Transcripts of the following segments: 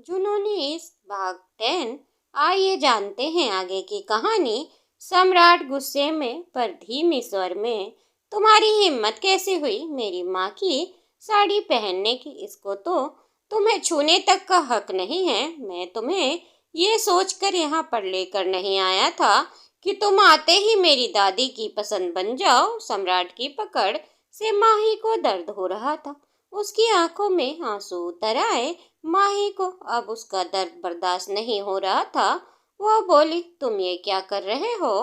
जुनूनी इस भाग 10। आइए जानते हैं आगे की कहानी। सम्राट गुस्से में पर धीमी स्वर में, तुम्हारी हिम्मत कैसे हुई मेरी माँ की साड़ी पहनने की? इसको तो तुम्हें छूने तक का हक नहीं है। मैं तुम्हें ये सोचकर यहाँ पर लेकर नहीं आया था कि तुम आते ही मेरी दादी की पसंद बन जाओ। सम्राट की पकड़ से माही को दर्द हो रहा था। उसकी आंखों में आंसू उतर आए। माही को अब उसका दर्द बर्दाश्त नहीं हो रहा था। वह बोली, तुम ये क्या कर रहे हो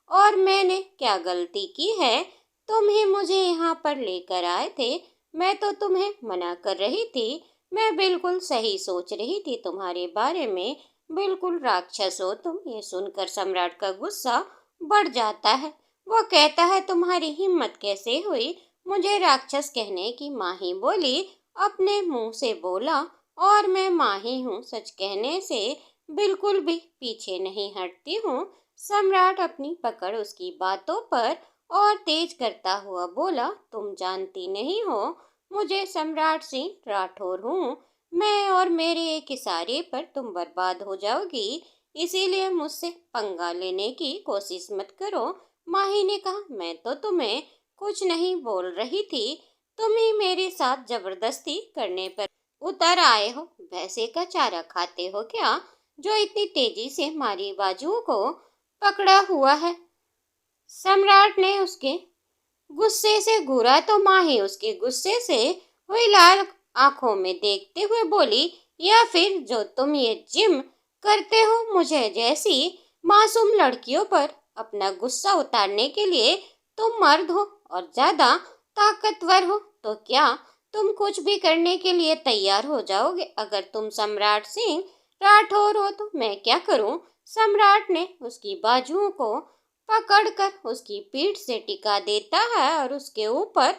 और मैंने क्या गलती की है? तुम ही मुझे यहाँ पर लेकर आए थे। मैं तो तुम्हें मना कर रही थी। मैं बिल्कुल सही सोच रही थी तुम्हारे बारे में। बिल्कुल राक्षस हो तुम। ये सुनकर सम्राट का गुस्सा बढ़ जाता है। वह कहता है, तुम्हारी हिम्मत कैसे हुई मुझे राक्षस कहने की? माही बोली, अपने मुंह से बोला और मैं माही हूँ। सच कहने से बिल्कुल भी पीछे नहीं हटती हूँ। सम्राट अपनी पकड़ उसकी बातों पर और तेज करता हुआ बोला, तुम जानती नहीं हो मुझे सम्राट सिंह राठौर हूँ। मैं और मेरे एक इशारे पर तुम बर्बाद हो जाओगी। इसीलिए मुझसे पंगा लेने की कोशिश मत करो। माही ने कहा, मैं तो तुम्हें कुछ नहीं बोल रही थी। तुम ही मेरे साथ जबरदस्ती करने पर उतर आए हो। भैंसे का चारा खाते हो क्या जो इतनी तेजी से हमारी बाजुओं को पकड़ा हुआ है? सम्राट ने उसके गुस्से से घूरा तो माही उसके गुस्से से हुई लाल आंखों में देखते हुए बोली, या फिर जो तुम ये जिम करते हो मुझे जैसी मासूम लड़कियों पर अपना गुस्सा उतारने के लिए? तुम मर्द हो और ज्यादा ताकतवर हो तो क्या तुम कुछ भी करने के लिए तैयार हो जाओगे? अगर तुम सम्राट सिंह राठौर हो तो मैं क्या करूं? सम्राट ने उसकी बाजुओं को पकड़कर उसकी पीठ से टिका देता है और उसके ऊपर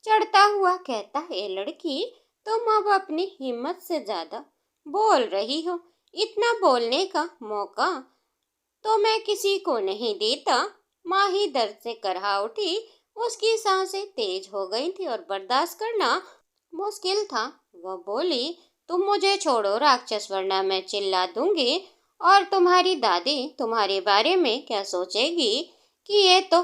चढ़ता हुआ कहता है, "ए लड़की, तुम अब अपनी हिम्मत से ज्यादा बोल रही हो। इतना बोलने का मौका तो मैं किसी को नहीं देता।" माही दर्द से करहा उठी। उसकी सांसें तेज हो गई थी और बर्दाश्त करना मुश्किल था। वह बोली, तुम मुझे छोड़ो राक्षस, वरना मैं चिल्ला दूंगी और तुम्हारी दादी तुम्हारे बारे में क्या सोचेगी कि ये तो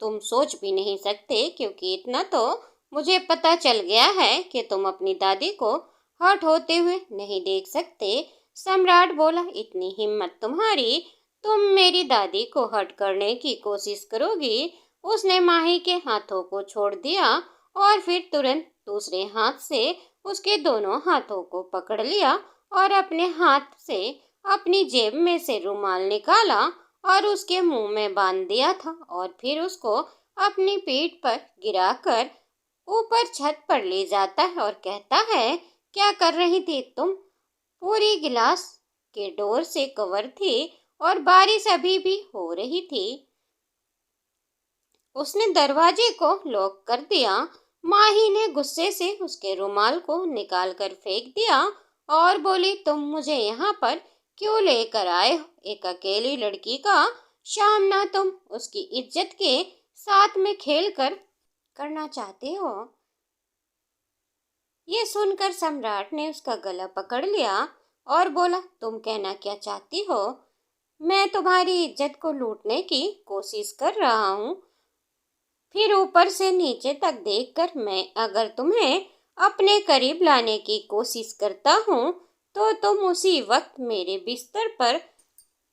तुम सोच भी नहीं सकते, क्योंकि इतना तो मुझे पता चल गया है कि तुम अपनी दादी को हर्ट होते हुए नहीं देख सकते। सम्राट बोला, इतनी हिम्मत तुम्हारी, तुम मेरी दादी को हर्ट करने की कोशिश करोगी? उसने माही के हाथों को छोड़ दिया और फिर तुरंत दूसरे हाथ से उसके दोनों हाथों को पकड़ लिया और अपने हाथ से अपनी जेब में से रुमाल निकाला और उसके मुंह में बांध दिया था और फिर उसको अपनी पीठ पर गिराकर ऊपर छत पर ले जाता है और कहता है, क्या कर रही थी तुम? पूरी गिलास के डोर से कवर थी और बारिश अभी भी हो रही थी। उसने दरवाजे को लॉक कर दिया। माही ने गुस्से से उसके रुमाल को निकालकर फेंक दिया और बोली, तुम मुझे यहाँ पर क्यों लेकर आए हो? एक अकेली लड़की का सामना तुम उसकी इज्जत के साथ में खेल कर करना चाहते हो? ये सुनकर सम्राट ने उसका गला पकड़ लिया और बोला, तुम कहना क्या चाहती हो? मैं तुम्हारी इज्जत को लूटने की कोशिश कर रहा हूँ। फिर ऊपर से नीचे तक देखकर मैं अगर तुम्हें अपने करीब लाने की कोशिश करता हूँ तो तुम उसी वक्त मेरे बिस्तर पर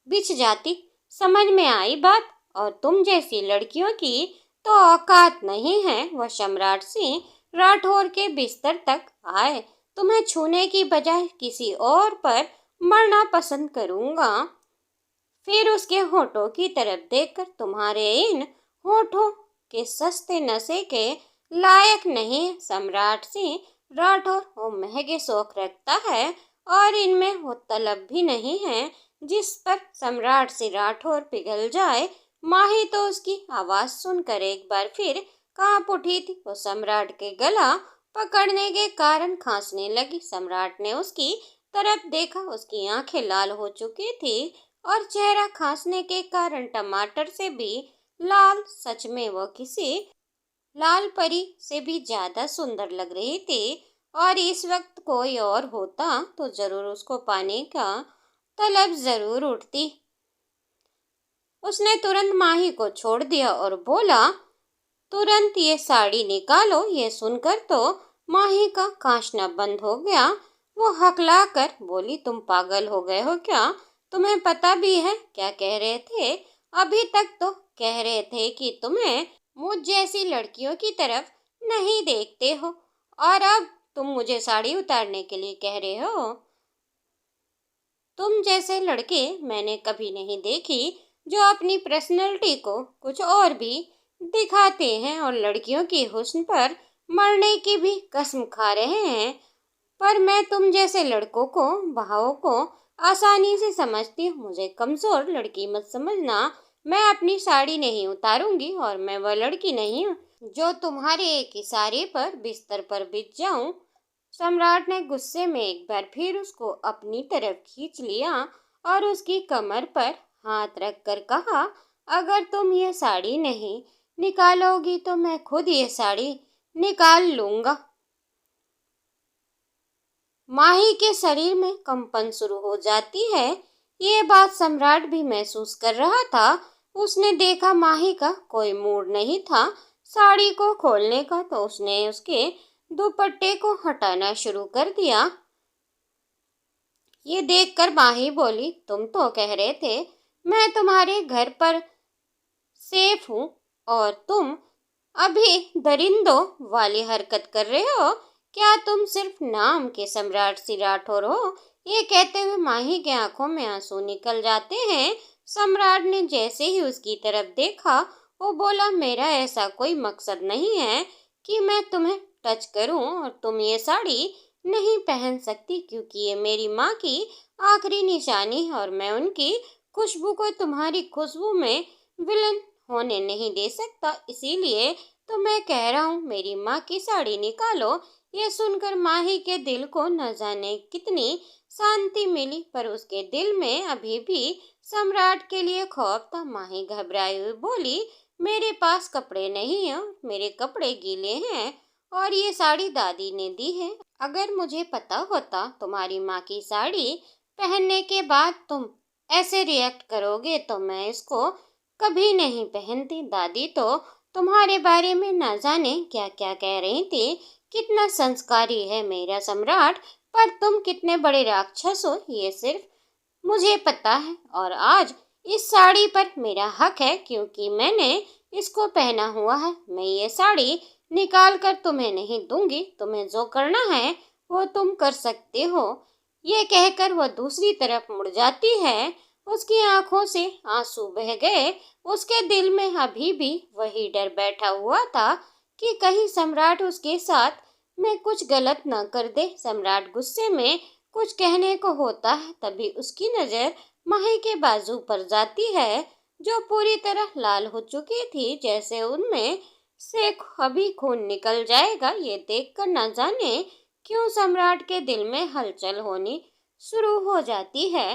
बिछ जाती। समझ में आई बात? और तुम जैसी लड़कियों की तो औकात नहीं है वह सम्राट सिंह राठौर के बिस्तर तक आए। तुम्हें छूने की बजाय किसी और पर मरना पसंद करूंगा। फिर उसके होठों की तरफ देखकर, तुम्हारे इन होठों के सस्ते नशे के लायक नहीं। सम्राट सिंह राठौर वो महंगे शौक रखता है और इनमें वो तलब भी नहीं है जिस पर सम्राट सिंह राठौर पिघल जाए। माही तो उसकी आवाज सुनकर एक बार फिर कांप उठी थी। वो सम्राट के गला पकड़ने के कारण खांसने लगी। सम्राट ने उसकी तरफ देखा। उसकी आंखें लाल हो चुकी थी और चेहरा खांसने के कारण टमाटर से भी लाल। सच में वह किसी लाल परी से भी ज्यादा सुंदर लग रही थी। और इस वक्त कोई और होता तो जरूर उसको पाने का तलब जरूर उठती। उसने तुरंत माही को छोड़ दिया और बोला, तुरंत ये साड़ी निकालो। ये सुनकर तो माही का कांचना बंद हो गया। वो हकला कर बोली, तुम पागल हो गए हो क्या? तुम्हें पता भी है क्या कह रहे थे? अभी तक तो कह रहे थे कि तुम्हें मुझ जैसी लड़कियों की तरफ नहीं देखते हो, और अब तुम मुझे साड़ी उतारने के लिए कह रहे हो। तुम जैसे लड़के मैंने कभी नहीं देखी जो अपनी पर्सनैलिटी को कुछ और भी दिखाते हैं और लड़कियों की हुस्न पर मरने की भी कसम खा रहे हैं। पर मैं तुम जैसे लड़कों को भावों को आसानी से समझती हूँ। मुझे कमजोर लड़की मत समझना। मैं अपनी साड़ी नहीं उतारूंगी और मैं वह लड़की नहीं हूँ जो तुम्हारे एक इशारे पर बिस्तर पर बिछ जाऊं। सम्राट ने गुस्से में एक बार फिर उसको अपनी तरफ खींच लिया और उसकी कमर पर हाथ रखकर कहा, अगर तुम ये साड़ी नहीं निकालोगी तो मैं खुद ये साड़ी निकाल लूंगा। माही के शरीर में कंपन शुरू हो जाती है। ये बात सम्राट भी महसूस कर रहा था। उसने देखा माही का कोई मूड नहीं था साड़ी को खोलने का, तो उसने उसके दुपट्टे को हटाना शुरू कर दिया। ये देखकर माही बोली, तुम तो कह रहे थे मैं तुम्हारे घर पर सेफ हूँ और तुम अभी दरिंदों वाली हरकत कर रहे हो। क्या तुम सिर्फ नाम के सम्राट सी राठौर हो? ये कहते हुए माही के आंखों में आंसू निकल जाते हैं। सम्राट ने जैसे ही उसकी तरफ देखा, वो बोला, मेरा ऐसा कोई मकसद नहीं है कि मैं तुम्हें टच करूं, और तुम ये साड़ी नहीं पहन सकती क्योंकि ये मेरी माँ की आखिरी निशानी है और मैं उनकी खुशबू को तुम्हारी खुशबू में विलन होने नहीं दे सकता। इसीलिए तो मैं कह रहा हूँ, मेरी माँ की साड़ी निकालो। ये सुनकर माही के दिल को न जाने कितनी शांति मिली, पर उसके दिल में अभी भी सम्राट के लिए खौफ था। माही घबराई हुई बोली, मेरे पास कपड़े नहीं हैं, मेरे कपड़े गीले हैं और ये साड़ी दादी ने दी है। अगर मुझे पता होता तुम्हारी माँ की साड़ी पहनने के बाद तुम ऐसे रिएक्ट करोगे तो मैं इसको कभी नहीं पहनती। दादी तो तुम्हारे बारे में न जाने क्या क्या कह रही थी। कितना संस्कारी है मेरा सम्राट, पर तुम कितने बड़े राक्षस हो ये सिर्फ मुझे पता है। और आज इस साड़ी पर मेरा हक है क्योंकि मैंने इसको पहना हुआ है। मैं ये साड़ी निकाल कर तुम्हें नहीं दूंगी। तुम्हें जो करना है वो तुम कर सकते हो। ये कहकर वह दूसरी तरफ मुड़ जाती है। उसकी आंखों से आंसू बह गए। उसके दिल में अभी भी वही डर बैठा हुआ था कि कहीं सम्राट उसके साथ में कुछ गलत न कर दे। सम्राट गुस्से में कुछ कहने को होता है, तभी उसकी नजर माही के बाजू पर जाती है जो पूरी तरह लाल हो चुकी थी, जैसे उनमें से अभी खून निकल जाएगा। ये देखकर न जाने क्यों सम्राट के दिल में हलचल होनी शुरू हो जाती है।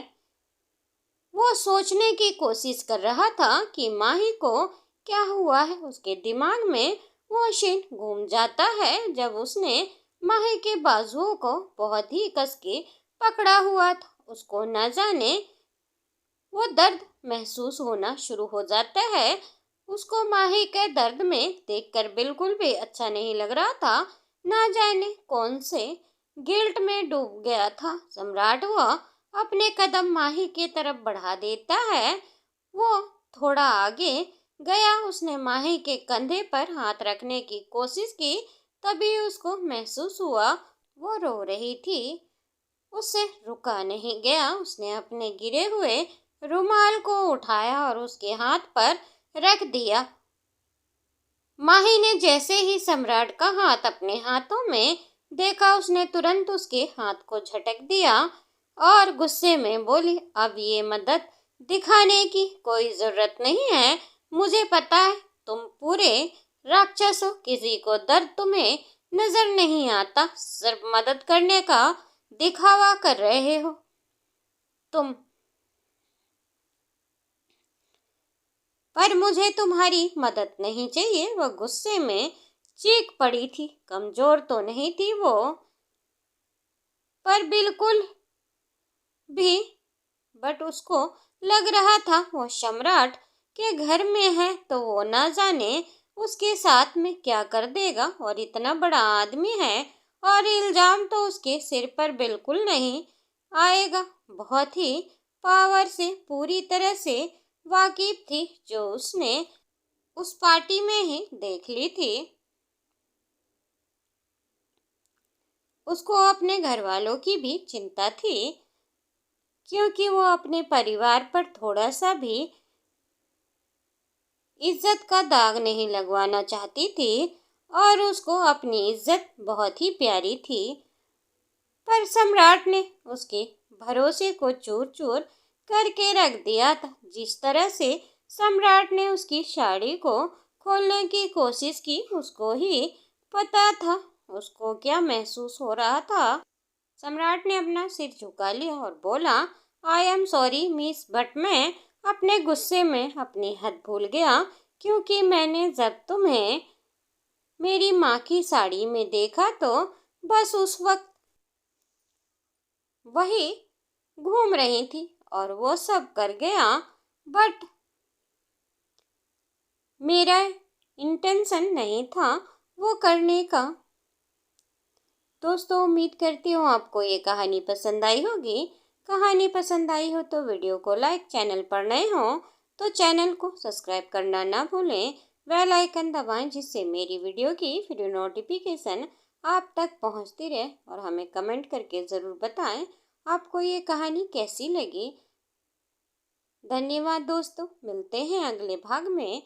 वो सोचने की कोशिश कर रहा था कि माही को क्या हुआ है। उसके दिमाग में वो सीन घूम जाता है जब उसने माही के बाजुओं को बहुत ही कस के पकड़ा हुआ था। उसको न जाने वो दर्द महसूस होना शुरू हो जाता है। उसको माही के दर्द में देखकर बिल्कुल भी अच्छा नहीं लग रहा था। ना जाने कौन से गिल्ट में डूब गया था सम्राट। वह अपने कदम माही की तरफ बढ़ा देता है। वो थोड़ा आगे गया। उसने माही के कंधे पर हाथ रखने की कोशिश की, तभी उसको महसूस हुआ वो रो रही थी। उससे रुका नहीं गया। उसने अपने गिरे हुए रुमाल को उठाया और उसके हाथ पर रख दिया। माही ने जैसे ही सम्राट का हाथ अपने हाथों में देखा, उसने तुरंत उसके हाथ को झटक दिया और गुस्से में बोली, अब ये मदद दिखाने की कोई जरूरत नहीं है। मुझे पता है तुम पूरे राक्षस हो। किसी को दर्द तुम्हें नजर नहीं आता, सिर्फ मदद करने का दिखावा कर रहे हो तुम। पर मुझे तुम्हारी मदद नहीं चाहिए। वह गुस्से में चीख पड़ी थी। कमजोर तो नहीं थी वो, पर बिल्कुल भी, बट उसको लग रहा था वो सम्राट के घर में है तो वो ना जाने उसके साथ में क्या कर देगा, और इतना बड़ा आदमी है और इल्जाम तो उसके सिर पर बिल्कुल नहीं आएगा। बहुत ही पावर से पूरी तरह से वाकिफ थी, जो उसने उस पार्टी में ही देख ली थी। उसको अपने घर वालों की भी चिंता थी, क्योंकि वो अपने परिवार पर थोड़ा सा भी इज्जत का दाग नहीं लगवाना चाहती थी, और उसको अपनी इज्जत बहुत ही प्यारी थी। पर सम्राट ने उसके भरोसे को चूर चूर करके रख दिया था। जिस तरह से सम्राट ने उसकी साड़ी को खोलने की कोशिश की, उसको ही पता था उसको क्या महसूस हो रहा था। सम्राट ने अपना सिर झुका लिया और बोला, I am sorry miss, but मैं अपने गुस्से में अपनी हद भूल गया, क्योंकि मैंने जब तुम्हें मेरी माँ की साड़ी में देखा तो बस उस वक्त वही घूम रही थी और वो सब कर गया, बट मेरा इंटेंशन नहीं था वो करने का। दोस्तों, उम्मीद करती हूँ आपको ये कहानी पसंद आई होगी। कहानी पसंद आई हो तो वीडियो को लाइक, चैनल पर नए हो तो चैनल को सब्सक्राइब करना ना भूलें, बेल आइकन दबाएं, जिससे मेरी वीडियो की वीडियो नोटिफिकेशन आप तक पहुंचती रहे। और हमें कमेंट करके ज़रूर बताएं आपको ये कहानी कैसी लगी। धन्यवाद दोस्तों, मिलते हैं अगले भाग में।